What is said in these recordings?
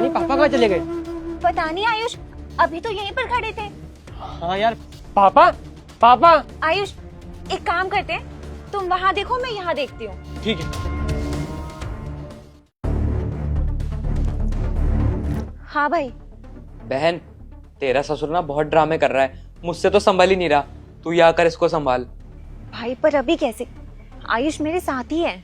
शिवानी पापा कहाँ चले गए? पता नहीं आयुष, अभी तो यहीं पर खड़े थे। हाँ यार, पापा पापा। आयुष एक काम करते हैं, तुम वहाँ देखो, मैं यहाँ देखती हूँ। ठीक है। हाँ भाई। बहन, तेरा ससुर ना बहुत ड्रामे कर रहा है, मुझसे तो संभल ही नहीं रहा। तू यहाँ कर इसको संभाल। भाई पर अभी कैसे? आयुष मेरे साथ ही है।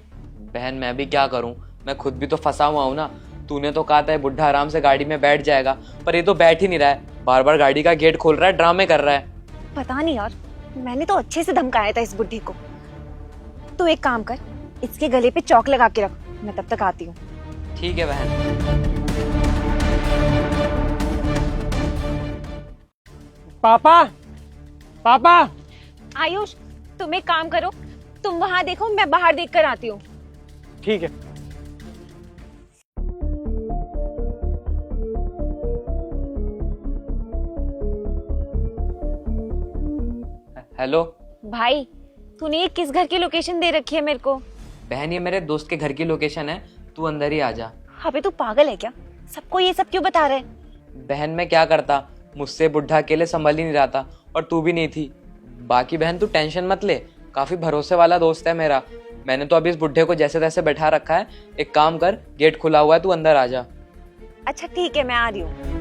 बहन मैं भी क्या करूं, मैं खुद भी तो फंसा हुआ हूं ना। तूने तो कहा था ये बुढ़ा आराम से गाड़ी में बैठ जाएगा, पर ये तो बैठ ही नहीं रहा है, बार बार गाड़ी का गेट खोल रहा है, ड्रामे कर रहा है। पता नहीं यार, मैंने तो अच्छे से धमकाया था इस बुढ़े को। तू एक काम कर, इसके गले पे चौक लगा के रख, मैं तब तक आती हूँ। ठीक है बहन। पापा पापा। आयुष तुम एक काम करो, तुम वहाँ देखो, मैं बाहर देख कर आती हूँ। ठीक है। हेलो भाई तूने ये किस घर की लोकेशन दे रखी है मेरे को? बहन, ये मेरे दोस्त के घर की लोकेशन है, तू अंदर ही आ जा। अबे तू पागल है क्या? सबको ये सब क्यों बता रहे हैं? बहन मैं क्या करता, मुझसे बुढ़ा अकेले संभल ही नहीं रहा था, और तू भी नहीं थी। बाकी बहन तू टेंशन मत ले, काफी भरोसे वाला दोस्त है मेरा। मैंने तो अभी इस बुढ़े को जैसे तैसे बैठा रखा है। एक काम कर, गेट खुला हुआ है, तू अंदर आ जा। अच्छा ठीक है, मैं आ रही हूँ।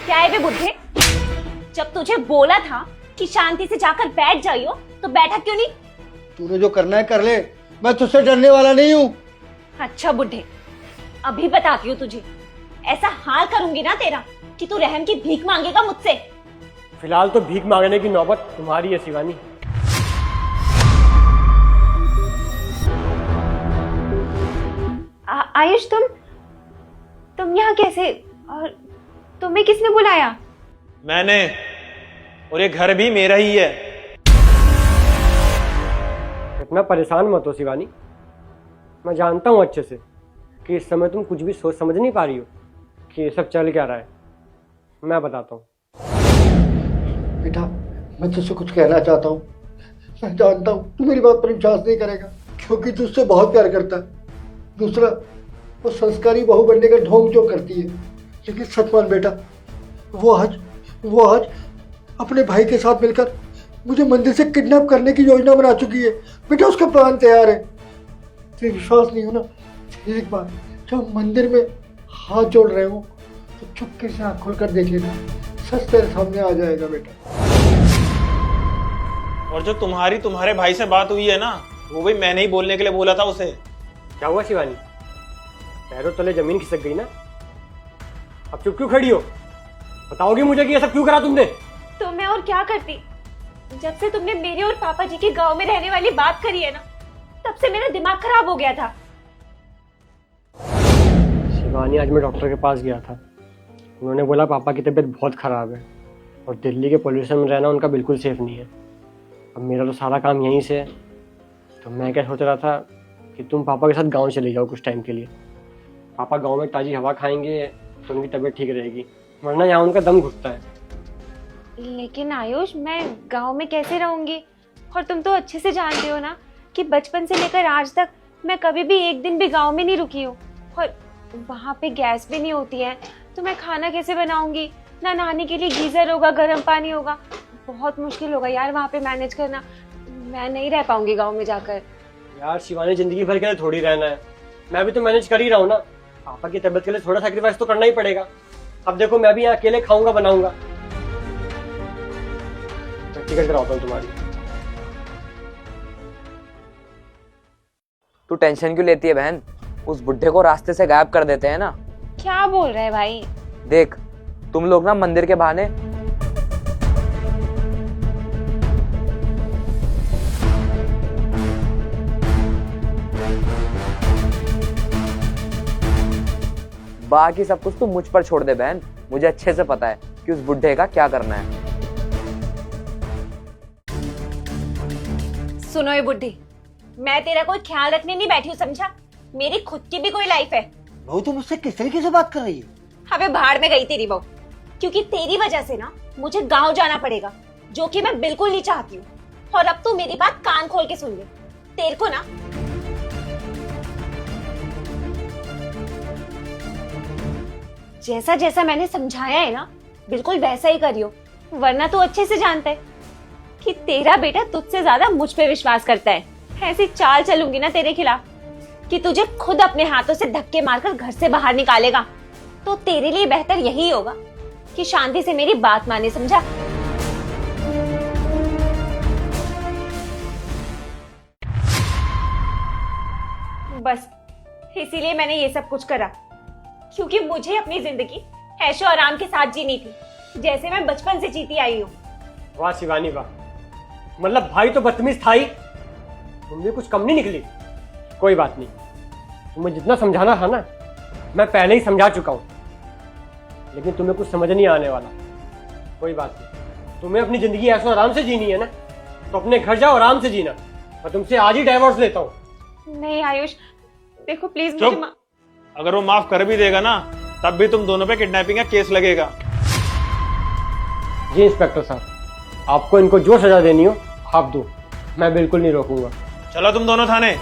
क्या है बे बुढ़े, जब तुझे बोला था कि शांति से जाकर बैठ जाइयो तो बैठा क्यों नहीं? तूने जो करना है कर ले, मैं तुझसे डरने वाला नहीं हूँ। अच्छा बुढ़े, अभी बताती हूँ तुझे, ऐसा हाल करूंगी ना तेरा कि तू रहम की भीख मांगेगा मुझसे। फिलहाल तो भीख मांगने की नौबत तुम्हारी है शिवानी। आयुष तुम यहाँ कैसे, और तुम्हें किसने बुलाया? मैंने, और ये घर भी मेरा ही है। इतना परेशान मत हो शिवानी, मैं जानता हूँ अच्छे से कि इस समय तुम कुछ भी सोच समझ नहीं पा रही हो कि ये सब चल क्या रहा है। मैं बताता हूँ। बेटा, मैं तुझसे कुछ कहना चाहता हूँ। मैं जानता हूँ तू मेरी बात पर विश्वास नहीं करेगा, क्योंकि तुझसे बहुत प्यार करता है। दूसरा, वो संस्कारी बहू बनने का ढोंग जो करती है, लेकिन सच मान बेटा, वो आज अपने भाई के साथ मिलकर मुझे मंदिर से किडनैप करने की योजना बना चुकी है। बेटा उसका प्लान तैयार है। तुझे विश्वास नहीं हो ना, एक बार जब मंदिर में हाथ जोड़ रहे हो तो चुपके से आँख खोलकर देख लेना, सच तेरे सामने आ जाएगा बेटा। और जो तुम्हारे भाई से बात हुई है ना, वो भी मैंने ही बोलने के लिए बोला था उसे। क्या हुआ शिवानी, पैरों तले जमीन खिसक गई ना? अब चुप क्यों खड़ी हो? बताओगी मुझे कि ये सब क्यों करा तुमने? तो मैं और क्या करती? जब से तुमने मेरे और पापा जी के गांव में रहने वाली बात करी है ना, तब से मेरा दिमाग खराब हो गया था। शिवानी, आज मैं डॉक्टर के पास गया था। उन्होंने बोला पापा की तबीयत बहुत ख़राब है और दिल्ली के पोल्यूशन में रहना उनका बिल्कुल सेफ नहीं है। अब मेरा तो सारा काम यहीं से है, तो मैं क्या सोच रहा था कि तुम पापा के साथ गांव चले जाओ कुछ टाइम के लिए। पापा गांव में ताज़ी हवा खाएंगे तो उनकी तबीयत ठीक रहेगी, वरना यहाँ उनका दम घुटता है। लेकिन आयुष, मैं गांव में कैसे रहूंगी? और तुम तो अच्छे से जानते हो ना कि बचपन से लेकर आज तक मैं कभी भी एक दिन भी गांव में नहीं रुकी हूँ, और वहाँ पे गैस भी नहीं होती है, तो मैं खाना कैसे बनाऊंगी? ना नहाने के लिए गीजर होगा, गर्म पानी होगा, बहुत मुश्किल होगा यार वहाँ पे मैनेज करना। मैं नहीं रह पाऊंगी गाँव में जाकर। यार शिवानी, जिंदगी भर के लिए थोड़ी रहना है, मैं भी तो मैनेज कर ही रहा हूँ ना। पापा की तबीयत के लिए थोड़ा सैक्रिफाइस तो करना ही पड़ेगा। अब देखो, मैं भी यहाँ अकेले खाऊंगा बनाऊंगा। टिकट कराता हूँ तुम्हारी। तू टेंशन क्यों लेती है बहन, उस बुढ़े को रास्ते से गायब कर देते हैं ना। क्या बोल रहे भाई? देख, तुम लोग ना मंदिर के बहाने बाकी सब कुछ तू मुझ पर छोड़ दे बहन। मुझे अच्छे से पता है कि उस बुढ़े का क्या करना है। सुनो ये बुढ़ी, मैं तेरा कोई ख्याल रखने नहीं बैठी हूँ, समझा? मेरी खुद की भी कोई लाइफ है। बहू तुम मुझसे किस तरीके से बात कर रही है? अबे भाड़ में गई तेरी बहू, क्योंकि तेरी वजह से ना मुझे गांव जाना पड़ेगा, जो कि मैं बिल्कुल नहीं चाहती हूँ। और अब तू मेरी बात कान खोल के सुन ले। तेरे को ना जैसा जैसा मैंने समझाया है ना, बिल्कुल वैसा ही करियो, वरना तू अच्छे से जानता है कि तेरा बेटा तुझसे ज्यादा मुझ पे विश्वास करता है। ऐसी चाल चलूंगी ना तेरे खिलाफ कि तुझे खुद अपने हाथों से धक्के मारकर घर से बाहर निकालेगा। तो तेरे लिए बेहतर यही होगा कि शांति से मेरी बात माने, समझा? बस इसीलिए मैंने ये सब कुछ करा, क्योंकि मुझे अपनी जिंदगी ऐशो आराम के साथ जीनी थी, जैसे मैं बचपन से जीती आई हूँ। वाह शिवानी वाह, मतलब भाई तो बदतमीज था ही, तुम भी कुछ कम नहीं निकली। कोई बात नहीं, तुम्हें जितना समझाना था ना मैं पहले ही समझा चुका हूँ, लेकिन तुम्हें कुछ समझ नहीं आने वाला। कोई बात नहीं, तुम्हें अपनी जिंदगी ऐशो आराम से जीनी है ना, तो अपने घर जाओ आराम से जीना। मैं तुमसे आज ही डाइवोर्स लेता हूँ। नहीं आयुष, देखो प्लीज चुप। मुझे अगर वो माफ कर भी देगा ना, तब भी तुम दोनों पे किडनैपिंग का केस लगेगा। जी इंस्पेक्टर साहब, आपको इनको जो सजा देनी हो आप दो, मैं बिल्कुल नहीं रोकूंगा। चलो तुम दोनों थाने।